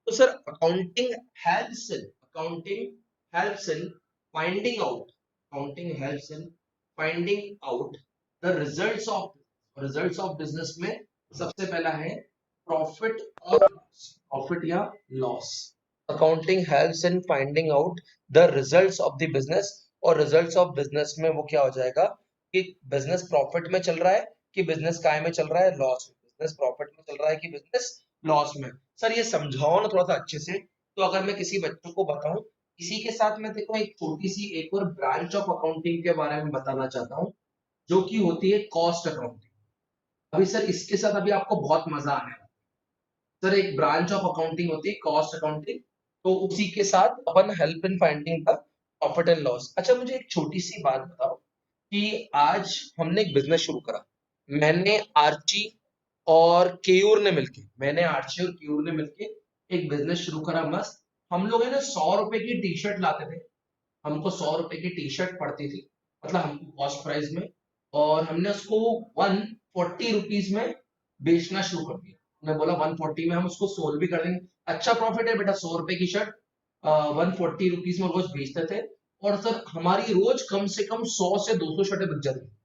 तो sir accounting helps in finding out accounting helps in finding out the results of business में सबसे पहला है प्रॉफिट या loss. Accounting helps in finding out the results of the business, और results of business में वो क्या हो जाएगा कि बिजनेस प्रॉफिट में चल रहा है कि बिजनेस काय में चल रहा है, लॉस में। बिजनेस प्रॉफिट में चल रहा है कि बिजनेस लॉस में। सर ये समझाओ ना थोड़ा सा अच्छे से। तो अगर मैं किसी बच्चों को बताऊं, इसी के साथ मैं देखो एक छोटी सी एक और ब्रांच ऑफ अकाउंटिंग के बारे में बताना चाहता हूँ, जो कि होती है कॉस्ट अकाउंटिंग। अभी सर इसके साथ अभी आपको बहुत मजा आने वाला है। सर एक ब्रांच ऑफ अकाउंटिंग होती है कॉस्ट अकाउंटिंग, तो उसी के साथ अपन help in finding the profit and loss. अच्छा मुझे एक छोटी सी बात बताओ कि आज हमने एक बिजनेस शुरू करा। मैंने आर्ची और केयूर ने मिलके मैंने आर्ची और केयूर ने मिलके एक बिजनेस शुरू करा मस्त। हम लोग है ना 100 रुपए की टी शर्ट लाते थे। हमको 100 रुपए की टी शर्ट पड़ती थी, मतलब हमको कॉस्ट प्राइस में। और हमने उसको 140 रुपीज में बेचना शुरू कर दिया। हमने बोला 140 में हम उसको सोल्व भी कर देंगे, अच्छा प्रॉफिट है बेटा। 100 रुपए की शर्ट 140 रुपीज में रोज बेचते थे। और सर हमारी रोज कम से कम 100 से 200 शर्टें बिक जाती थी।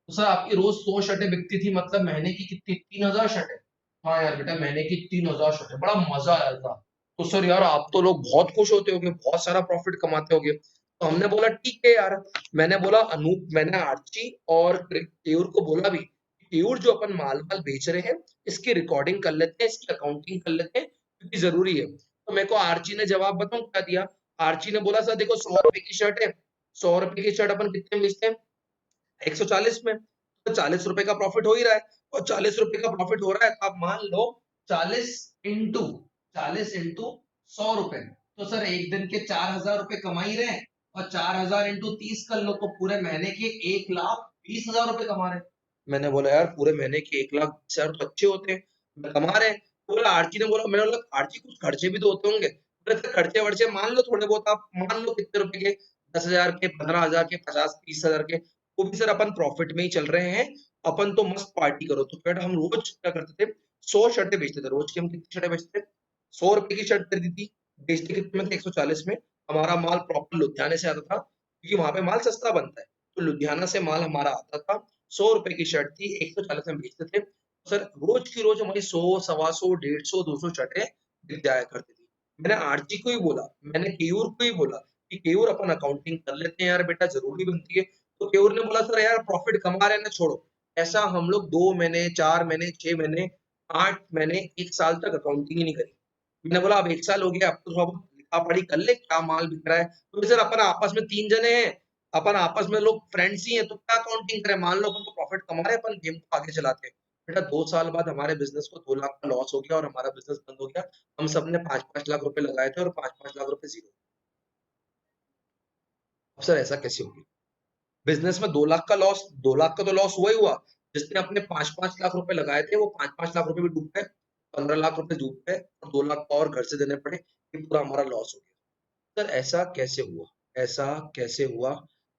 तो सर आपकी रोज 100 शर्टें बिकती थी, मतलब महीने की कितनी 3000 शर्टें। हाँ यार बेटा महीने की 3000 शर्टें, बड़ा मजा आया था। तो सर यार आप तो लोग बहुत खुश होते होगे, बहुत सारा प्रॉफिट कमाते होगे। तो हमने बोला ठीक है यार। मैंने आर्ची और केयूर को बोला भी, केयूर जो अपन माल माल बेच रहे हैं इसकी रिकॉर्डिंग कर लेते हैं, इसकी अकाउंटिंग कर लेते हैं, क्योंकि जरूरी है। तो मेरे को आर्ची ने जवाब बताऊं क्या दिया। आर्ची ने बोला सर देखो 100 रुपए की शर्ट है, 100 रुपए की शर्ट अपन कितने में बेचते हैं, 140 में। तो 40 रुपए का प्रॉफिट हो ही रहा है। और 40 रुपए का प्रॉफिट हो रहा है तो आप मान लो 40 इंटू 100 रुपए। तो सर एक दिन के 4000 रुपए कमा ही रहे हैं। और 4000 इंटू 30 कर लो तो पूरे महीने के 1,20,000 रुपए कमा रहे हैं। मैंने बोला यार पूरे महीने के 1,20,000 तो अच्छे होते हैं, कमा रहे हैं। तो बोला आर्ची ने बोला, मैंने बोला आर्ची कुछ खर्चे भी तो होते होंगे। बोले "सर, खर्चे वर्चे मान लो थोड़े बहुत, आप मान लो कितने रुपए के, 10,000 के, 15,000 के, 50-30,000 के, वो भी सर अपन प्रॉफिट में ही चल रहे हैं। अपन तो मस्त पार्टी करो। तो फिर हम रोज क्या करते थे, 100 शर्टें बेचते थे। रोज की हम कितनी शर्टें बेचते थे, 100 रुपए की शर्ट खरीदी थी, बेचते कितने में थे, 140 में। हमारा माल प्रॉपर लुधियाने से आता था, क्योंकि वहां पे माल सस्ता बनता है। तो लुधियाना से माल हमारा आता था। 100 रुपए की शर्ट थी, 140 में बेचते थे। सर रोज की रोज हमारी 100, 125, 150, 200 शर्टें बिक जाया करती थी। मैंने आरती को ही बोला, मैंने केयूर को ही बोला कि केयूर अपन अकाउंटिंग कर लेते हैं यार बेटा, जरूरी बनती है। तो केयूर ने बोला सर यार प्रॉफिट कमा रहे हैं ना, छोड़ो। ऐसा हम लोग 2 महीने, 4 महीने, 6 महीने, 8 महीने, 1 साल तक अकाउंटिंग ही नहीं करी। मैंने बोला अब 1 साल हो गया, अब तो थोड़ा बहुत लिखा पढ़ी कर ले, क्या माल बिक रहा है। तो सर अपन आपस में 3 जने हैं, अपन आपस में लोग फ्रेंड्स ही हैं, तो क्या अकाउंटिंग करें। मान लो अपन तो प्रॉफिट कमा रहे हैं, अपन गेम को आगे चलाते हैं। बेटा 2 साल बाद हमारे बिजनेस को 2 लाख का लॉस हो गया और हमारा बिजनेस बंद हो गया। हम सबने 5-5 लाख रुपए लगाए थे और 5-5 लाख रुपए जीरो। अब सर ऐसा कैसे हो गया। बिजनेस में 2 लाख का लॉस, 2 लाख का तो लॉस हुआ ही हुआ। जिसने अपने 5-5 लाख रुपए लगाए थे वो 5-5 लाख रुपए भी डूब गए, 15 लाख रुपए डूब गए, और 2 लाख का और घर से देने पड़े। ये पूरा हमारा लॉस हो गया। सर ऐसा कैसे हुआ, ऐसा कैसे हुआ।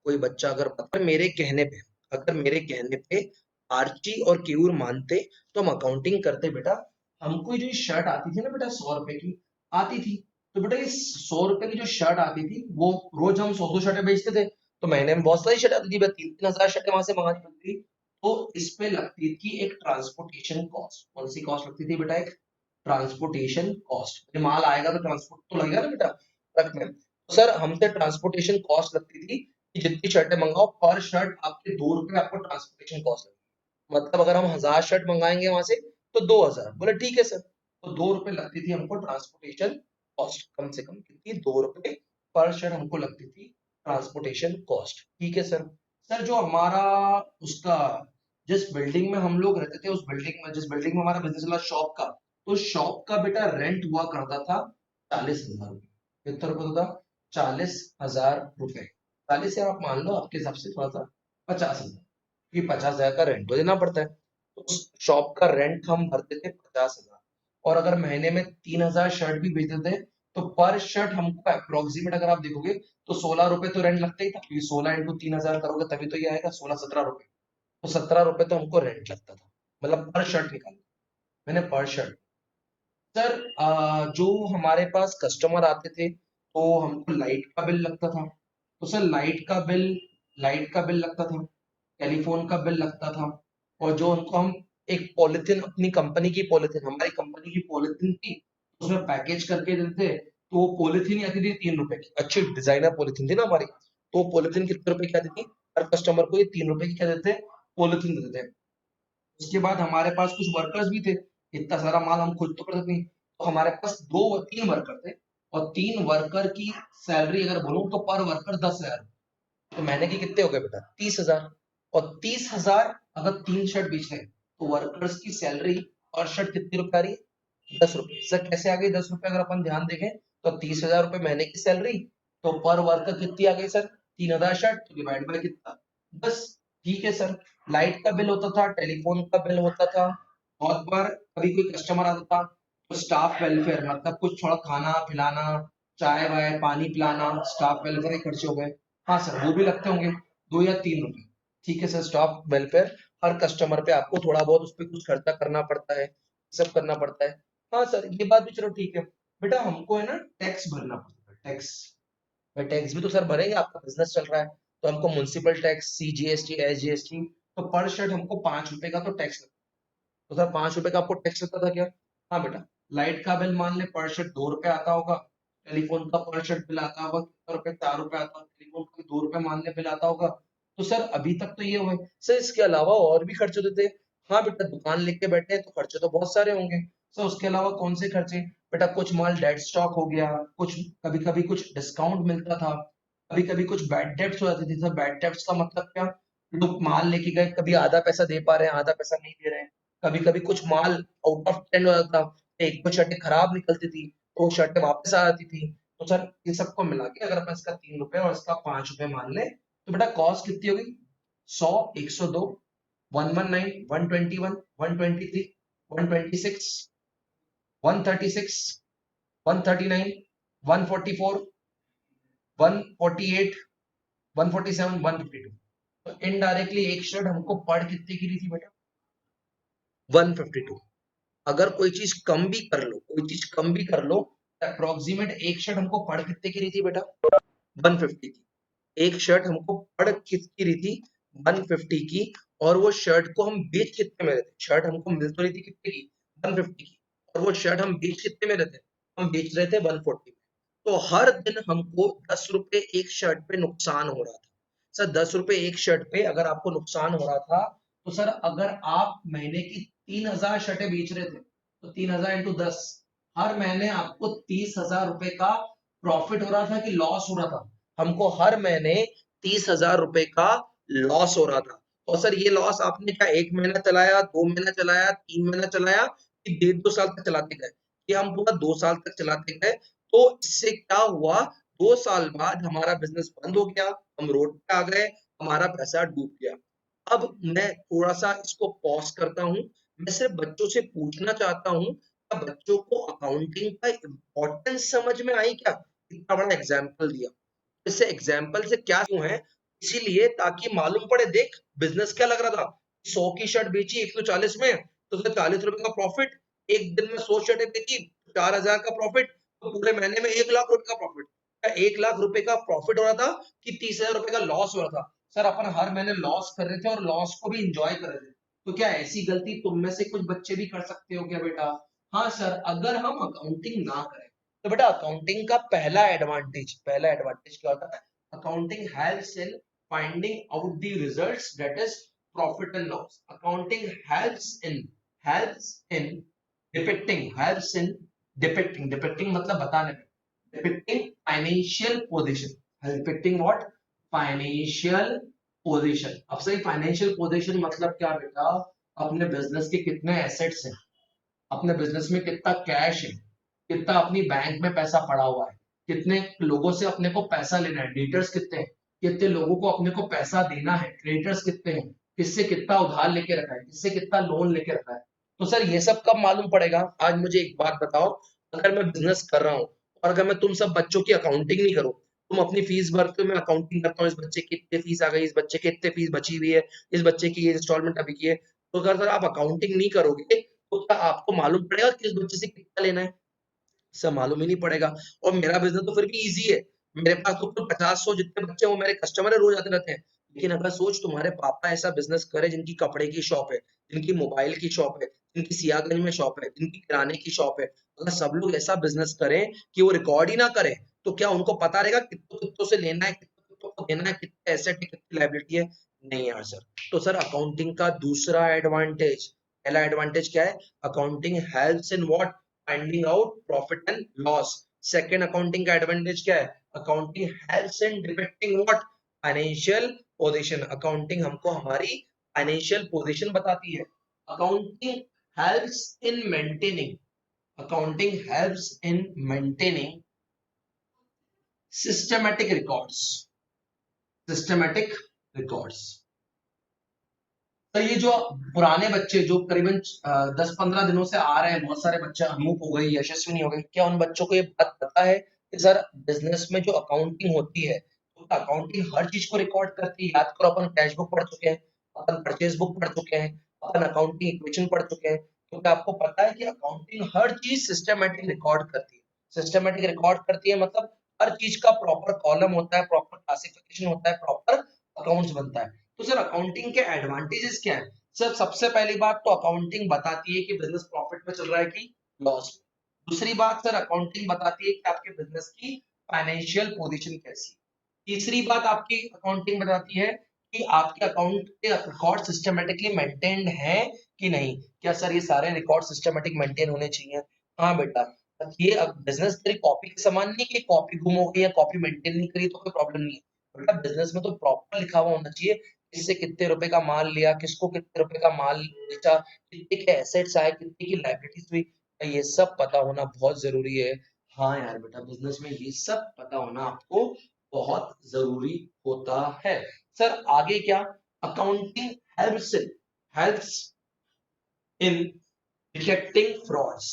कोई बच्चा अगर बता, मेरे कहने पे, अगर मेरे कहने पे आर्ची और केयूर मानते तो हम अकाउंटिंग करते बेटा। हमको जो शर्ट आती थी ना बेटा 100 रुपए की आती थी। तो बेटा ये 100 रुपए की जो शर्ट आती थी वो रोज हम 100-100 शर्टें बेचते थे। तो महीने में बहुत सारी शर्ट आती थी, 3-3 हजार शर्टें वहां से मंगानी पड़ती थी। तो इस पे लगती थी एक ट्रांसपोर्टेशन कॉस्ट। कौन सी कॉस्ट लगती थी बेटा, एक ट्रांसपोर्टेशन कॉस्ट। माल आएगा तो ट्रांसपोर्ट तो लगेगा ना बेटा ट्रक में। तो सर हमसे ट्रांसपोर्टेशन कॉस्ट लगती थी कि जितनी शर्टें मंगाओ पर शर्ट आपके 2 रुपए आपको ट्रांसपोर्टेशन कॉस्ट लगेगी। मतलब अगर हम 1000 शर्ट मंगाएंगे वहां से तो 2,000। बोले ठीक है सर। तो 2 रुपए लगती थी हमको ट्रांसपोर्टेशन कॉस्ट, कम से कम कितनी, 2 रुपए पर शर्ट हमको लगती थी ट्रांसपोर्टेशन कॉस्ट। ठीक है सर। सर जो हमारा उसका, जिस बिल्डिंग में हम लोग रहते थे, उस बिल्डिंग में, जिस बिल्डिंग में हमारा बिजनेस चला शॉप का, तो शॉप का बेटा रेंट हुआ करता था 40,000 रुपये। कितना रुपए होता था, 40,000 रुपए। 40 से आप मान लो आपके हिसाब से थोड़ा सा 50,000, क्योंकि 50,000 का रेंट तो देना पड़ता है। तो उस शॉप का रेंट हम भरते थे 50,000। और अगर महीने में 3,000 शर्ट भी बेचते थे तो पर शर्ट हमको अप्रोक्सीमेट अगर आप देखोगे तो 16 रुपए तो रेंट लगता ही था, क्योंकि 16 इंटू 3,000 करोगे तभी तो ये आएगा 16-17 रुपए। तो 17 रुपए तो हमको रेंट लगता था, मतलब पर शर्ट निकालो, मैंने पर शर्ट। सर जो हमारे पास कस्टमर आते थे तो हमको लाइट का बिल लगता था। तो सर लाइट का बिल लगता था, टेलीफोन का बिल लगता था, और जो उनको हम एक पॉलिथीन, अपनी कंपनी की पॉलिथीन, हमारी कंपनी की पॉलिथीन थी, उसमें पैकेज करके देते थे। तो वो पॉलिथीन ही आती थी 3 रुपए की, अच्छी डिजाइनर पॉलिथीन थी ना हमारी। तो पॉलिथीन कितने रुपए की आती थी? हर कस्टमर को ये 3 रुपए की क्या देते थे? पॉलिथीन देते थे। उसके बाद हमारे पास कुछ वर्कर्स भी थे, इतना सारा माल हम खुद तो कर सकते नहीं। तो हमारे पास दो तीन वर्कर थे, और 3 वर्कर की सैलरी अगर बोलूं तो पर वर्कर 10,000। तो महीने के कितने हो गए बेटा? 30,000। और 30,000 अगर 3 शर्ट बेच रहे हैं तो वर्कर्स की सैलरी पर शर्ट कितनी रुपए आ रही है? 10 रुपए। सर कैसे आ गई 10 रुपए? अगर अपन ध्यान देखें तो 30,000 रुपए महीने की सैलरी, तो पर वर्कर कितनी आ गई सर? 3,000 शर्ट, तो डिवाइड बाय कितना? 10। ठीक है सर। लाइट का बिल होता था, टेलीफोन का बिल होता था, बहुत बार कभी कोई कस्टमर आता था तो स्टाफ वेलफेयर, मतलब कुछ थोड़ा खाना खिलाना, चाय वाय पानी पिलाना, स्टाफ वेलफेयर के खर्चे हो गए। हाँ सर, वो भी लगते होंगे 2 या 3 रुपए। ठीक है सर, स्टाफ वेलफेयर, हर कस्टमर पे आपको थोड़ा बहुत उस पे कुछ खर्चा करना पड़ता है, सब करना पड़ता है। हाँ सर, ये बात भी चलो ठीक है। बेटा हमको है ना टैक्स भरना पड़ता है, टैक्स। भाई टैक्स भी तो सर भरेंगे, आपका बिजनेस चल रहा है। तो हमको म्युनिसिपल टैक्स, CGST, SGST, तो पर शर्ट हमको 5 रुपए का तो टैक्स लगता है। तो सर 5 रुपए का आपको टैक्स लगता था क्या? हाँ बेटा। लाइट का बिल मान ले पर शर्ट 2 रुपए आता होगा, टेलीफोन का पर शर्ट बिल आता होगा कितना रुपए? 4 रुपए आता होगा, टेलीफोन का भी 2 रुपए मान ले बिल आता होगा। तो सर अभी तक तो ये हुए। सर इसके अलावा और भी खर्चे होते थे। हाँ बेटा, दुकान लेके बैठे हैं तो खर्चे तो बहुत सारे होंगे। सर उसके अलावा कौन से खर्चे? बेटा कुछ माल डेड स्टॉक हो गया, कुछ कभी कभी कुछ डिस्काउंट मिलता था, कभी कभी कुछ बैड डेब्ट्स हो जाती थी। सर बैड डेब्ट्स का मतलब क्या? लोग माल लेके गए, कभी आधा पैसा दे पा रहे हैं, आधा पैसा नहीं दे रहे हैं। कभी कभी कुछ माल आउट ऑफ ट्रेंड हो जाता था, एक दो शर्टें खराब निकलती थी तो वो शर्टें वापस आ जाती थी। तो सर इन सबको मिला के अगर अपन इसका 3 रुपए और इसका 5 रुपए मान ले तो बेटा कॉस्ट कितनी होगी? 100, 102, 119, 121, 123, 126, 136, 139, 144, 148, 147, 152। तो इनडायरेक्टली एक शर्ट हमको पड़ कितने की रही थी बेटा? 152। अगर कोई चीज कम भी कर लो, कोई चीज कम भी कर लो, अप्रोक्सीमेट एक शर्ट हमको पड़ कितने की रही थी बेटा? 150 की। एक शर्ट हमको पड़ कितनी रही थी? 150 की। और वो शर्ट को हम बेच कितने में रहे थे? शर्ट हमको मिल तो रही थी कितने की? 150 की। और वो शर्ट हम बेच कितने में रहे थे? हम बेच रहे थे 140 में। तो हर दिन हमको 10 रुपए एक शर्ट पे नुकसान हो रहा था। सर 10 रुपए एक शर्ट पे अगर आपको नुकसान हो रहा था, तो सर अगर आप महीने की 3,000 शर्टें बेच रहे थे तो 3,000 इंटू 10, हर महीने आपको 30,000 रुपए का प्रॉफिट हो रहा था कि लॉस हो रहा था? हमको हर महीने 30,000 रुपए का लॉस हो रहा था। और सर ये लॉस आपने क्या 1 महीना चलाया, 2 महीना चलाया, 3 महीना चलाया, कि 1.5 2 साल तक चलाते गए? कि हम पूरा 2 साल तक चलाते गए। तो इससे क्या हुआ? 2 साल बाद हमारा बिजनेस बंद हो गया, हम रोड पे आ गए, हमारा पैसा डूब गया। अब मैं थोड़ा सा इसको पॉज करता हूँ। मैं सिर्फ बच्चों से पूछना चाहता हूँ, क्या बच्चों को अकाउंटिंग का इम्पोर्टेंस समझ में आई क्या? इतना बड़ा एग्जाम्पल दिया। इससे एग्जाम्पल से क्या क्यों है? इसीलिए ताकि मालूम पड़े, देख बिजनेस क्या लग रहा था। 100 की शर्ट बेची 140 में, तो उसमें 40 रुपए का प्रॉफिट। एक दिन में 100 शर्टें बेची, 4,000 का प्रॉफिट, तो पूरे महीने में 1 लाख रुपए का प्रॉफिट। 1 लाख रुपए का प्रॉफिट हो रहा था कि 30,000 रुपए का लॉस हो रहा था? सर अपन हर महीने लॉस कर रहे थे और लॉस को भी इंजॉय कर रहे थे। तो क्या ऐसी गलती तुम में से कुछ बच्चे भी कर सकते हो क्या बेटा? हाँ सर, अगर हम अकाउंटिंग ना करें तो बेटा अकाउंटिंग का पहला एडवांटेज क्या होता है? Accounting helps in finding out the results, that is profit and loss. Accounting helps in depicting मतलब बताने में, depicting financial position, depicting what? Financial position. अब सही, फाइनेंशियल पोजीशन मतलब क्या बेटा? अपने बिजनेस के कितने एसेट्स हैं, अपने बिजनेस में कितना कैश है, कितना अपनी बैंक में पैसा पड़ा हुआ है, कितने लोगों से अपने को पैसा लेना है, डेटर्स कितने हैं, कितने लोगों को अपने को पैसा देना है, क्रेडिटर्स कितने हैं, किससे कितना उधार लेके रखा है, किससे कितना लोन लेके रखा है। तो सर ये सब कब मालूम पड़ेगा? आज मुझे एक बात बताओ, अगर मैं बिजनेस कर रहा हूँ और अगर मैं तुम सब बच्चों की अकाउंटिंग नहीं करूँ, तुम अपनी फीस भरते हो, मैं अकाउंटिंग करता हूँ, इस बच्चे की इतनी फीस आ गई, इस बच्चे की इतनी फीस बची हुई है, इस बच्चे की ये इंस्टॉलमेंट अभी की है। तो अगर सर आप अकाउंटिंग नहीं करोगे तो क्या आपको मालूम पड़ेगा किस बच्चे से कितना लेना है? सब मालूम ही नहीं पड़ेगा। और मेरा बिजनेस तो फिर भी इजी है, मेरे पास तो कुल 50-100 जितने बच्चे हैं वो मेरे कस्टमर है, रोज आते रहते हैं। लेकिन अगर सोच तुम्हारे पापा ऐसा बिजनेस करे जिनकी कपड़े की शॉप है, जिनकी मोबाइल की शॉप है, जिनकी सियागंज में शॉप है, जिनकी किराने की शॉप है, अगर सब लोग ऐसा बिजनेस करें कि वो रिकॉर्ड ही ना करें, तो क्या उनको पता रहेगा कितनों कितनों से लेना है, कितनों कितनों को देना है, कितने एसेट है, कितनी लायबिलिटी है? नहीं यार सर। तो सर अकाउंटिंग का दूसरा एडवांटेज, पहला एडवांटेज क्या है? Accounting helps in what? Finding out profit and loss. Second accounting का एडवांटेज क्या है? Accounting helps in depicting what? Financial position. Accounting हमको हमारी फाइनेंशियल पोजीशन बताती है। Accounting helps in maintaining, accounting helps in maintaining systematic records, systematic records. तो ये जो पुराने बच्चे जो करीबन 10-15 दिनों से आ रहे हैं, बहुत सारे बच्चे, अनूप हो गए, यशस्विनी हो गए, क्या उन बच्चों को ये बात पता है कि सर बिजनेस में जो अकाउंटिंग होती है, तो अकाउंटिंग हर चीज को रिकॉर्ड करती है? याद करो, अपन कैश बुक पढ़ चुके हैं, अपन परचेज बुक पढ़ चुके हैं, अपन अकाउंटिंग इक्वेशन पढ़ चुके हैं। तो क्या आपको पता है कि अकाउंटिंग हर चीज सिस्टमेटिक रिकॉर्ड करती है? सिस्टमेटिक रिकॉर्ड करती है मतलब हर चीज का प्रॉपर कॉलम होता है, प्रॉपर क्लासिफिकेशन होता है, प्रॉपर अकाउंट्स बनता है। तो सर अकाउंटिंग के एडवांटेजेस क्या है? सर सबसे पहली बात तो अकाउंटिंग बताती है कि बिजनेस प्रॉफिट में चल रहा है कि लॉस में। दूसरी बात सर अकाउंटिंग बताती है कि आपके बिजनेस की फाइनेंशियल पोजीशन कैसी है। तीसरी बात आपकी अकाउंटिंग बताती है कि आपके अकाउंट के रिकॉर्ड सिस्टमेटिकली मेंटेन्ड है कि नहीं। क्या सर ये सारे रिकॉर्ड सिस्टमेटिक मेंटेन होने चाहिए? हाँ बेटा। ये बिजनेस तेरी कॉपी के समान नहीं कि कॉपी गुम हो गई या कॉपी मेंटेन नहीं करी तो कोई प्रॉब्लम नहीं है। बेटा बिजनेस में तो प्रॉपर लिखा हुआ होना चाहिए, किससे कितने रुपए का माल लिया, किसको कितने रुपए का माल बेचा, कितने के एसेट्स आए, कितने की लायबिलिटीज हुई, ये सब पता होना बहुत जरूरी है। हाँ यार बेटा, बिजनेस में ये सब पता होना आपको बहुत जरूरी होता है। सर आगे क्या? Accounting helps helps in detecting frauds.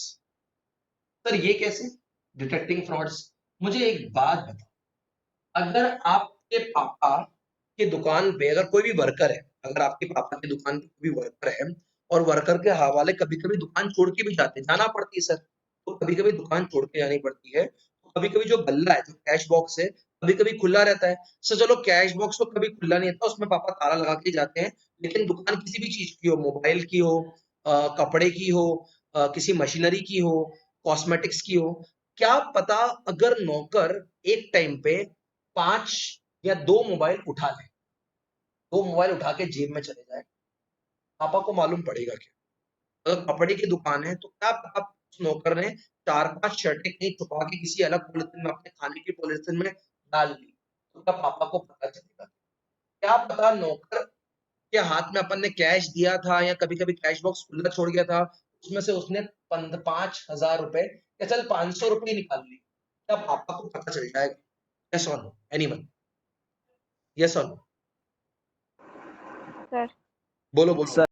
Sir ये कैसे डिटेक्टिंग फ्रॉड्स? मुझे एक बात बताओ, अगर आपके पापा की दुकान पे अगर कोई भी वर्कर है, अगर आपके पापा की दुकान पे कोई वर्कर है और वर्कर के हवाले कभी-कभी दुकान छोड़ के भी जाना पड़ती है सर, तो कभी-कभी दुकान छोड़ के जानी पड़ती है, तो कभी-कभी जो गल्ला है, जो कैश बॉक्स है, कभी-कभी खुला रहता है। सर चलो कैश बॉक्स तो कभी खुला नहीं रहता, उसमें पापा ताला लगा के जाते हैं, लेकिन दुकान किसी भी चीज की हो, मोबाइल की हो, कपड़े की हो, किसी मशीनरी की हो, कॉस्मेटिक्स की हो, क्या पता अगर नौकर एक टाइम पे 5 या 2 मोबाइल उठा ले, 2 मोबाइल उठा के जेब में चले जाए, पापा को मालूम पड़ेगा क्या? अगर कपड़े की दुकान है तो क्या पता उस नौकर ने 4-5 शर्टें कहीं छुपा के किसी अलग पॉलिथीन में, अपने खाने की पॉलिथीन में डाल दी, तो क्या पापा को पता चलेगा? क्या पता नौकर के हाथ में अपन ने कैश दिया था या कभी-कभी कैश बॉक्स खुला छोड़ गया था, उसमें से उसने 5,000 रुपए या चल 500 रुपए निकाल लिए, क्या पापा को पता चल जाएगा? यस और नो? एनीवन? यस और नो? सर बोलो बोलो।